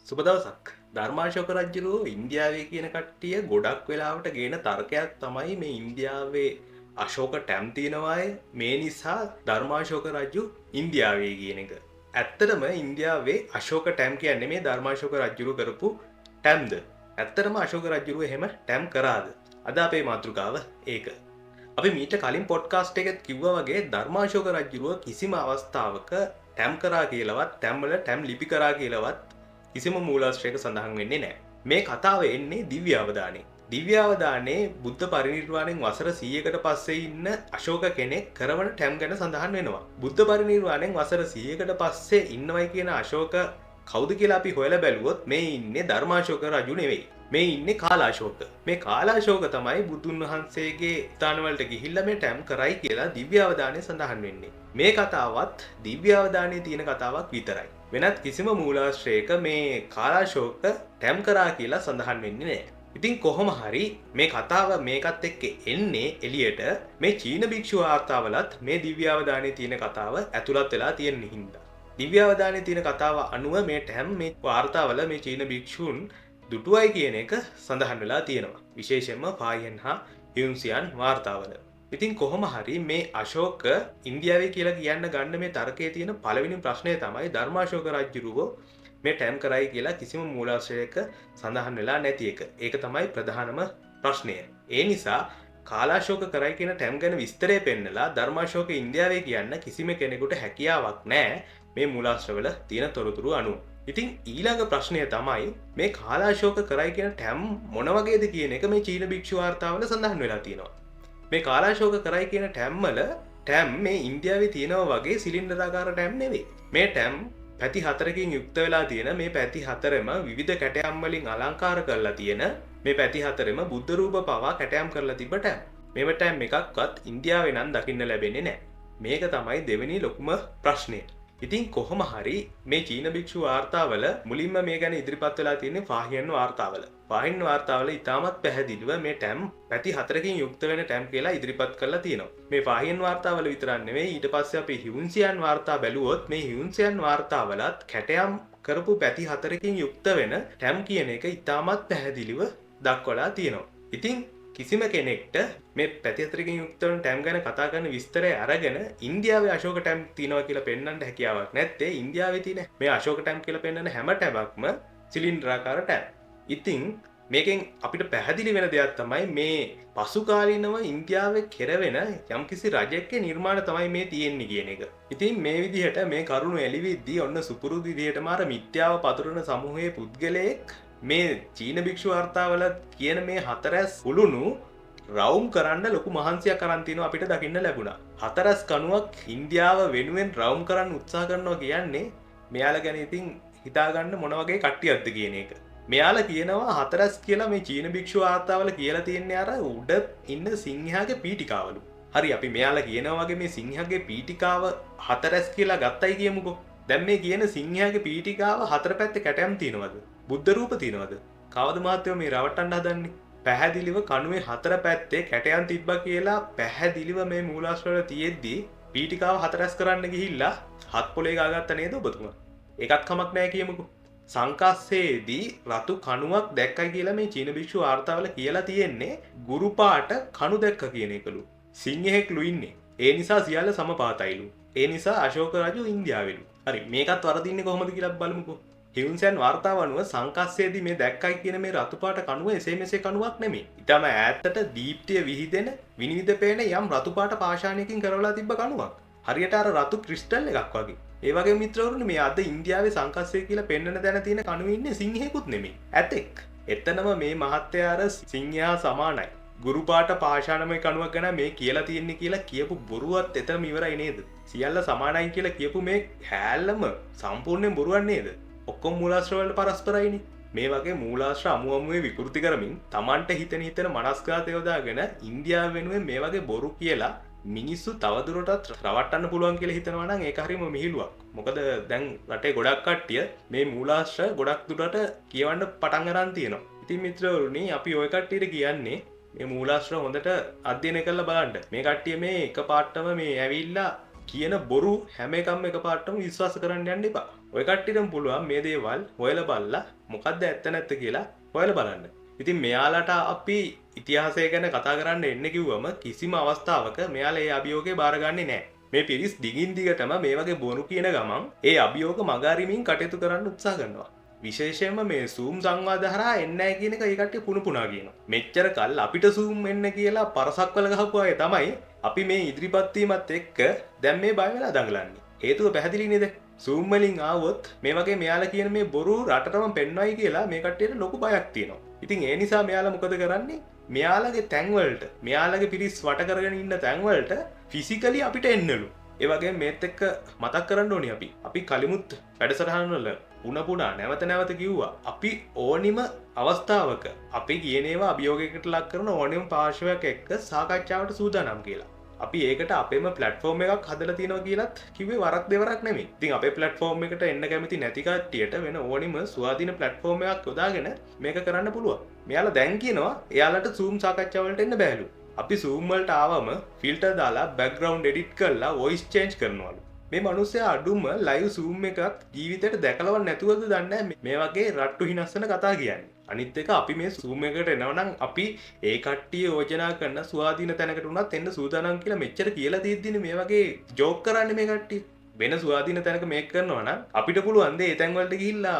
සුබ දවසක්. ධර්මාශෝක රජුරෝ ඉන්දියාවේ කියන කට්ටිය ගොඩක් වෙලාවට ගේන තර්කයක් තමයි මේ ඉන්දියාවේ අශෝක ටැම් තියෙනවාය මේ නිසා ධර්මාශෝක රජු ඉන්දියාවේ කියන එක. ඇත්තටම ඉන්දියාවේ අශෝක ටැම් කියන්නේ මේ ධර්මාශෝක රජුරු කරපු ටැම්ද? ඇත්තටම අශෝක රජුරු එහෙම ටැම් කරාද? අද අපේ මාතෘකාව ඒක. අපි මීට කලින් පොඩ්කාස්ට් එකත් කිව්වා වගේ ධර්මාශෝක රජුරුව කිසිම අවස්ථාවක ටැම් කරා කියලාවත් ටැම් වල ටැම් ලිපි කරා කියලාවත් කිසිම මූලාශ්‍රයක සඳහන් වෙන්නේ නැහැ. මේ කතාව එන්නේ දිව්‍ය අවදානේ. දිව්‍ය අවදානේ බුද්ධ පරිනිර්වාණයෙන් වසර 100කට පස්සේ ඉන්න අශෝක කෙනෙක් කරවන ටැම් ගැන සඳහන් වෙනවා. බුද්ධ පරිනිර්වාණයෙන් වසර 100කට පස්සේ ඉන්නවයි කියන අශෝක කවුද කියලා අපි හොයලා බැලුවොත් මේ ඉන්නේ ධර්මාශෝක රජු නෙවෙයි. මේ ඉන්නේ කාලාශෝක. මේ කාලාශෝක තමයි බුදුන් වහන්සේගේ ස්ථානවලට ගිහිල්ලා මේ ටැම් කරයි කියලා දිව්‍ය අවදානේ සඳහන් වෙන්නේ. මේ කතාවත් දිව්‍ය අවදානේ තියෙන කතාවක් විතරයි. වෙනත් කිසිම මූලාශ්‍රයක මේ කාලාශෝක ටැම් කරා කියලා සඳහන් වෙන්නේ නැහැ. ඉතින් කොහොම හරි මේ කතාව මේකත් එක්ක එන්නේ එළියට මේ චීන භික්ෂු වාර්තාවලත් මේ දිව්‍ය අවදානේ තියෙන කතාව ඇතුළත් වෙලා තියෙන හින්දා. දිව්‍ය අවදානේ තියෙන කතාව අනුව මේ ටැම් මේ වාර්තාවල මේ චීන භික්ෂුන් දුටුවයි කියන එක සඳහන් වෙලා තියෙනවා. විශේෂයෙන්ම පායන් හා හියුන්සියන් වාර්තාවල. ඉතින් කොහොම හරි මේ අශෝක ඉන්දියාවේ කියලා කියන්න ගන්න මේ තර්කයේ තියෙන පළවෙනි ප්‍රශ්නය තමයි ධර්මාශෝක රජුරුව මේ ටැම් කරයි කියලා කිසිම මූලාශ්‍රයක සඳහන් වෙලා නැති එක. ඒක තමයි ප්‍රධානම ප්‍රශ්නය. ඒ නිසා කාලාශෝක කරයි කියන ටැම් ගැන විස්තරය පෙන්නලා ධර්මාශෝක ඉන්දියාවේ කියන්න කිසිම කෙනෙකුට හැකියාවක් නැහැ මේ මූලාශ්‍රවල තියෙන තොරතුරු අනුව. ඉතින් ඊළඟ ප්‍රශ්නය තමයි මේ කාලාශෝක කරයි කියන ටැම් මොන වගේද කියන එක මේ චීන භික්ෂු වාර්තාවල සඳහන් වෙලා තියෙනවා. මේ කාලාශෝක කරයි කියන ටැම්වල ටැම් මේ ඉන්දියාවේ තියෙනවා වගේ සිලින්ඩරාකාර ටැම් නෙවෙයි. මේ ටැම් පැති 4කින් යුක්ත වෙලා තියෙන මේ පැති 4ම විවිධ කැටයම් වලින් අලංකාර කරලා තියෙන මේ පැති 4ම බුද්ධ රූප පවා කැටයම් කරලා තිබ්බ ටැම්. මේව ටැම් එකක්වත් ඉන්දියාවේ නම් දකින්න ලැබෙන්නේ නැහැ. මේක තමයි දෙවෙනි ලොකුම ප්‍රශ්නය. ඉතින් කොහොම හරි මේ චීන භික්ෂු වාර්තාවල මුලින්ම මේ ගැන ඉදිරිපත් වෙලා තියෙන්නේ ෆාහියන් වාර්තාවල. ෆාහියන් වාර්තාවල ඉතාමත් පැහැදිලිව මේ ටැම් පැති 4කින් යුක්ත වෙන ටැම් කියලා ඉදිරිපත් කරලා තියෙනවා. මේ ෆාහියන් වාර්තාවල විතරක් නෙවෙයි ඊට පස්සේ අපි හියුන්සියන් වාර්තා බැලුවොත් මේ හියුන්සියන් වාර්තාවලත් කැටයම් කරපු පැති 4කින් යුක්ත වෙන ටැම් කියන එක ඉතාමත් පැහැදිලිව දක්වලා තියෙනවා. ඉතින් කිසිම කෙනෙක්ට මේ පැති 4කින් යුක්ත වෙන ටැම් ගැන කතා කරන විස්තරය අරගෙන ඉන්දියාවේ අශෝක ටැම් තියෙනවා කියලා පෙන්වන්න හැකියාවක් නැත්තේ ඉන්දියාවේ තියෙන මේ අශෝක ටැම් කියලා පෙන්වන හැම ටැමක්ම සිලින්ඩරාකාර ටැම්. ඉතින් මේකෙන් අපිට පැහැදිලි වෙන දෙයක් තමයි මේ පසු කාලීනව ඉන්දියාවේ කෙරවෙන යම්කිසි රජෙක්ගේ නිර්මාණ තමයි මේ තියෙන්නේ කියන එක. ඉතින් මේ විදිහට මේ කරුණු එළිවිද්දී ඔන්න සුපුරුදු විදිහටම අර මිත්‍යාව පතුරන සමූහයේ පුද්ගලයෙක් මේ චීන භික්ෂු වාර්තාවල කියන මේ හතරැස් කුළුණු රවුම් කරන්න ලොකු මහන්සියක් අරන් තිනවා අපිට දකින්න ලැබුණා. හතරැස් කණුවක් ඉන්දියාව වෙනුවෙන් රවුම් කරන්න උත්සාහ කරනවා කියන්නේ මෙයාලා ගැන ඉතින් හිතා ගන්න මොන වගේ කට්ටියක්ද කියන එක. මෙයාලා කියනවා හතරැස් කියලා මේ චීන භික්ෂු වාර්තාවල කියලා තියෙන්නේ අර උඩ ඉන්න සිංහයාගේ පීඨිකාවලු. හරි අපි මෙයාලා කියනවා වගේ මේ සිංහයාගේ පීඨිකාව හතරැස් කියලා ගත්තයි කියමුකෝ. දැන් මේ කියන සිංහයාගේ පීඨිකාව හතර පැත්තේ කැටයම් තියනවද? බුද්ධ රූප තියනවද? කවද මහත්තයෝ මේ රවට්ටන්න හදන්නේ? පැහැදිලිව කණුවේ හතර පැත්තේ කැටයම් තිබ්බා කියලා පැහැදිලිව මේ මූලාශ්‍රවල තියෙද්දි පීඨිකාව හතරැස් කරන්න ගිහිල්ලා හත් පොලේ ගාගත්ත නේද ඔබතුමා? ඒකත් කමක් නැහැ කියමුකෝ. සංකස්සේදී රතු කණුවක් දැක්කයි කියලා මේ චීන භික්ෂු වාර්තාවල කියලා තියෙන්නේ ගුරු පාට කණු දැක්ක කියන එකලු. සිංහෙක්ලු ඉන්නේ. ඒ නිසා සියල්ල සමපාතයිලු. ඒ නිසා අශෝක රජු ඉන්දියාවෙලු. හරි මේකත් වරදින්නේ කොහොමද කියලා බලමුකෝ. හියුන්සියන් වාර්තාව අනුව සංකස්සේදී මේ දැක්කයි කියන මේ රතු පාට කණුව එසේ මෙසේ කණුවක් නෙමෙයි. ඊටම ඈතට දීප්තිය විහිදෙන විනිවිද පේන යම් රතු පාට පාෂාණයකින් කරවලා තිබ්බ කණුවක්. හරියට අර රතු ක්‍රිස්ටල් එකක් වගේ. ඒ වගේ මිත්‍රවරුනි මේ අද ඉන්දියාවේ සංකස්සය කියලා පෙන්වන තැන තියෙන කණුවේ ඉන්නේ සිංහෙකුත් නෙමෙයි. ඇතෙක්. එතනම මේ මහත්තයා අර සිංහයා සමානයි. ගුරු පාට පාෂාණමය කණුවක් ගැන මේ කියලා තියෙන්නේ කියලා කියපු බොරුවත් එතනම ඉවරයි නේද? සියල්ල සමානයි කියලා කියපු මේ හැල්ලම සම්පූර්ණයෙන් බොරුවක් නේද? ඔක්කොම මූලාශ්‍ර වලට පරස්පරයිනේ. මේ වගේ මූලාශ්‍ර අමු අමුවේ විකෘති කරමින් Tamanට හිතන මනස්ගත යොදාගෙන ඉන්දියාව වෙනුවෙන් මේ වගේ බොරු කියලා මිනිස්සු තවදුරටත් රවට්ටන්න පුළුවන් කියලා හිතනවා නම් ඒක හරිම මිහිලුවක්. මොකද දැන් රටේ ගොඩක් කට්ටිය මේ මූලාශ්‍ර ගොඩක් දුරට කියවන්න පටන් අරන් තියෙනවා. ඉතින් මිත්‍රවරුනි අපි ওই කට්ටියට කියන්නේ මේ මූලාශ්‍ර හොඳට අධ්‍යයනය කරලා බලන්න. මේ කට්ටිය මේ එකපාරටම මේ ඇවිල්ලා කියන බොරු හැම එකම එකපාරටම විශ්වාස කරන්න යන්න එපා. ඔය කට්ටියටම පුළුවන් මේ දේවල් හොයලා බලලා මොකද්ද ඇත්ත නැත්ත කියලා හොයලා බලන්න. ඉතින් මෙයාලට අපි ඉතිහාසය ගැන කතා කරන්න එන්න කිව්වම කිසිම අවස්ථාවක මෙයාලා ඒ අභියෝගේ බාරගන්නේ නැහැ. මේ පිරිස් දිගින් දිගටම මේ වගේ බොරු කියන ගමන් ඒ අභියෝග මගහරිමින් කටයුතු කරන්න උත්සාහ කරනවා. විශේෂයෙන්ම මේ Zoom සංවාද හරහා එන්නේ නැහැ කියන එක ඒ කට්ටිය පුණුපුණා කියනවා. මෙච්චර කල් අපිට Zoom එන්න කියලා පරසක්වල ගහපු අය තමයි අපි මේ ඉදිරිපත් වීමත් එක්ක දැන් මේ බය වෙලා දඟලන්නේ. හේතුව පැහැදිලි නේද? Zoom වලින් ආවොත් මේ වගේ මෙයාලා කියන මේ බොරු රටටම පෙන්වයි කියලා මේ කට්ටියට ලොකු බයක් තියෙනවා. ඉතින් ඒ නිසා මෙයාලා මොකද කරන්නේ? මෙයාලගේ තැන්වලට මෙයාලගේ පිරිස් වට කරගෙන ඉන්න තැන්වලට ෆිසිකලි අපිට එන්නලු. ඒ වගේ මේත් එක්ක මතක් කරන්න ඕනේ අපි කලිමුත් වැඩසටහන් වල පුනපුනා නැවත නැවත කිව්වා අපි ඕනිම අවස්ථාවක අපි කියන ඒවා අභියෝගයකට ලක් කරන ඕනිම පාර්ශවයක් එක්ක සාකච්ඡාවට සූදානම් කියලා. අපි ඒකට අපේම ප්ලැට්ෆෝම් එකක් හදලා තියෙනවා කියලත් කිව්වේ වරක් දෙවරක් නෙමෙයි. ඉතින් අපේ ප්ලැට්ෆෝම් එකට එන්න කැමති නැති කට්ටියට වෙන ඕනිම ස්වාධීන ප්ලැට්ෆෝම් එකක් යොදාගෙන මේක කරන්න පුළුවන්. මෙයාලා දැන් කියනවා එයාලට Zoom සාකච්ඡා වලට එන්න බෑලු. අපි Zoom වලට ආවම ෆිල්ටර් දාලා බෑග්ග්‍රවුන්ඩ් එඩිට් කරලා වොයිස් චේන්ජ් කරනවලු. මේ මිනිස්සයා අඩුම ලයිව් Zoom එකක් ජීවිතේට දැකලවත් නැතුවද දන්නේ මේ වගේ රට්ටු හිනස්සන කතා කියන්නේ. අනිත් එක අපි මේ Zoom එකට එනවනම් අපි ඒ කට්ටිය යෝජනා කරන ස්වාධීන තැනකට උනත් එන්න සූදානම් කියලා මෙච්චර කියලා තියෙද්දිනේ මේ වගේ ජෝක් කරන්නේ මේ කට්ටිය. වෙන ස්වාධීන තැනක මේක කරනවා නම් අපිට පුළුවන් දේ ඒ තැන් වලට ගිහිල්ලා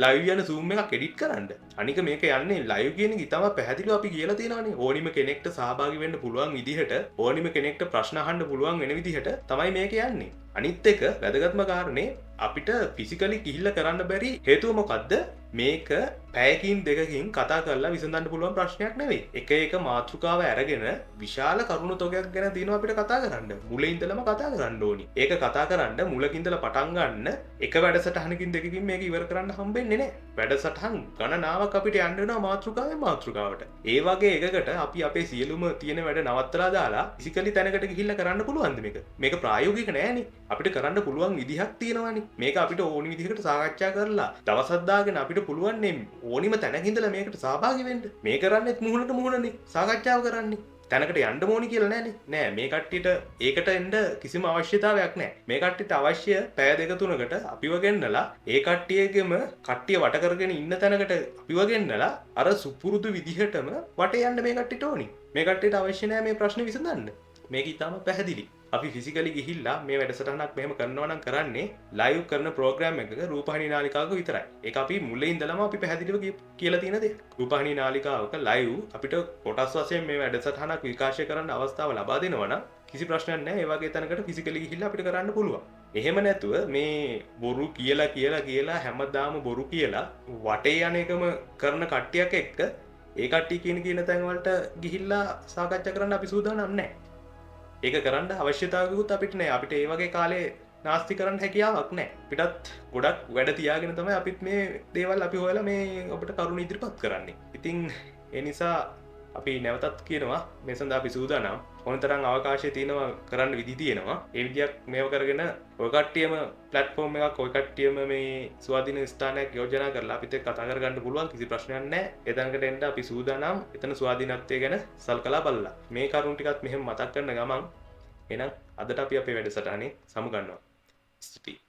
ලයිව් යන Zoom එකක් එඩිට් කරන්න. අනික මේක යන්නේ ලයිව් කියන එක ඊටම පැහැදිලිව අපි කියලා තියෙනවානේ. ඕනිම කෙනෙක්ට සහභාගී වෙන්න පුළුවන් විදිහට, ඕනිම කෙනෙක්ට ප්‍රශ්න අහන්න පුළුවන් වෙන විදිහට තමයි මේක යන්නේ. අනිත් එක වැදගත්ම කාරණේ අපිට ෆිසිකලි ගිහිල්ලා කරන්න බැරි හේතුව මොකද්ද? මේක පැයකින් දෙකකින් කතා කරලා විසඳන්න පුළුවන් ප්‍රශ්නයක් නෙවෙයි. එක එක මාතෘකාව අරගෙන විශාල කරුණු තොගයක් ගැන දිනව අපිට කතා කරන්න. මුලින් ඉඳලම කතා කරන්න ඕනි. ඒක කතා කරන්න මුලකින් ඉඳලා පටන් ගන්න එක වැඩසටහනකින් දෙකකින් මේක ඉවර කරන්න හම්බෙන්නේ නැහැ. වැඩසටහන් ගණනාවක් අපිට යන්න වෙනවා මාතෘකාවෙන් මාතෘකාවට. ඒ වගේ එකකට අපි අපේ සියලුම තියෙන වැඩ නවත්තලා දාලා ෆිසිකලි තැනකට ගිහිල්ලා කරන්න පුළුවන්ද මේක? මේක ප්‍රායෝගික නෑනේ. අපිට කරන්න පුළුවන් විදිහක් තියෙනවානේ. මේක අපිට ඕනි විදිහකට සාකච්ඡා කරලා දවසක් දාගෙන අපිට පුළුවන් නේ ඕනිම තැනක ඉඳලා මේකට සහභාගී වෙන්න. මේ කරන්නේත් මුහුණට මුහුණනේ සාකච්ඡාව කරන්නේ. තැනකට යන්න ඕනි කියලා නෑනේ. නෑ මේ කට්ටියට ඒකට එන්න කිසිම අවශ්‍යතාවයක් නෑ. මේ කට්ටියට අවශ්‍ය පැය දෙක තුනකට අපිව ගෙන්නලා ඒ කට්ටියගෙම කට්ටිය වට කරගෙන ඉන්න තැනකට අපිව ගෙන්නලා අර සුපුරුදු විදිහටම වටේ යන්න මේ කට්ටියට ඕනි. මේ කට්ටියට අවශ්‍ය නෑ මේ ප්‍රශ්නේ විසඳන්න. මේක ඊටම පැහැදිලි. අපි ෆිසිකලි ගිහිල්ලා මේ වැඩසටහනක් මෙහෙම කරනවා නම් කරන්නේ ලයිව් කරන ප්‍රෝග්‍රෑම් එකක රූපහිනී නාලිකාවක විතරයි. ඒක අපි මුලින් ඉඳලම අපි පැහැදිලිව කියලා තියෙන දෙයක්. රූපහිනී නාලිකාවක ලයිව් අපිට කොටස් වශයෙන් මේ වැඩසටහනක් විකාශය කරන්න අවස්ථාව ලබා දෙනවා නම් කිසි ප්‍රශ්නයක් නැහැ. ඒ වගේ තැනකට ෆිසිකලි ගිහිල්ලා අපිට කරන්න පුළුවන්. එහෙම නැතුව මේ බොරු කියලා හැමදාම බොරු කියලා වටේ යන එකම කරන කට්ටියක් එක්ක ඒ කට්ටිය කියන තැන් වලට ගිහිල්ලා සාකච්ඡා කරන්න අපි සූදානම් නැහැ. ඒක කරන්න අවශ්‍යතාවකුත් අපිට නෑ. අපිට ඒ වගේ කාලේ නාස්ති කරන්න හැකියාවක් නෑ. අපිටත් ගොඩක් වැඩ තියාගෙන තමයි අපිත් මේ දේවල් අපි හොයලා මේ ඔබට කරුණ ඉදිරිපත් කරන්නේ. ඉතින් ඒ නිසා අපි නැවතත් කියනවා මේ සඳහා අපි සූදානම්. ඕනතරම් අවකාශය තියෙනවා කරන්න විදි තියෙනවා. ඒ විදියක් මේව කරගෙන ඔය කට්ටියම ප්ලැට්ෆෝම් එකක් ඔය කට්ටියම මේ ස්වාධීන ස්ථානයක් යෝජනා කරලා අපිත් එක්ක කතා කරගන්න පුළුවන්. කිසි ප්‍රශ්නයක් නැහැ. ඒ තැනකට එන්න අපි සූදානම්. එතන ස්වාධීනත්වය ගැන සල්කලා බලලා. මේ කරුණු ටිකත් මෙහෙම මතක් කරන ගමන් එහෙනම් අදට අපි අපේ වැඩසටහනේ සමුගන්නවා. ස්තුතියි.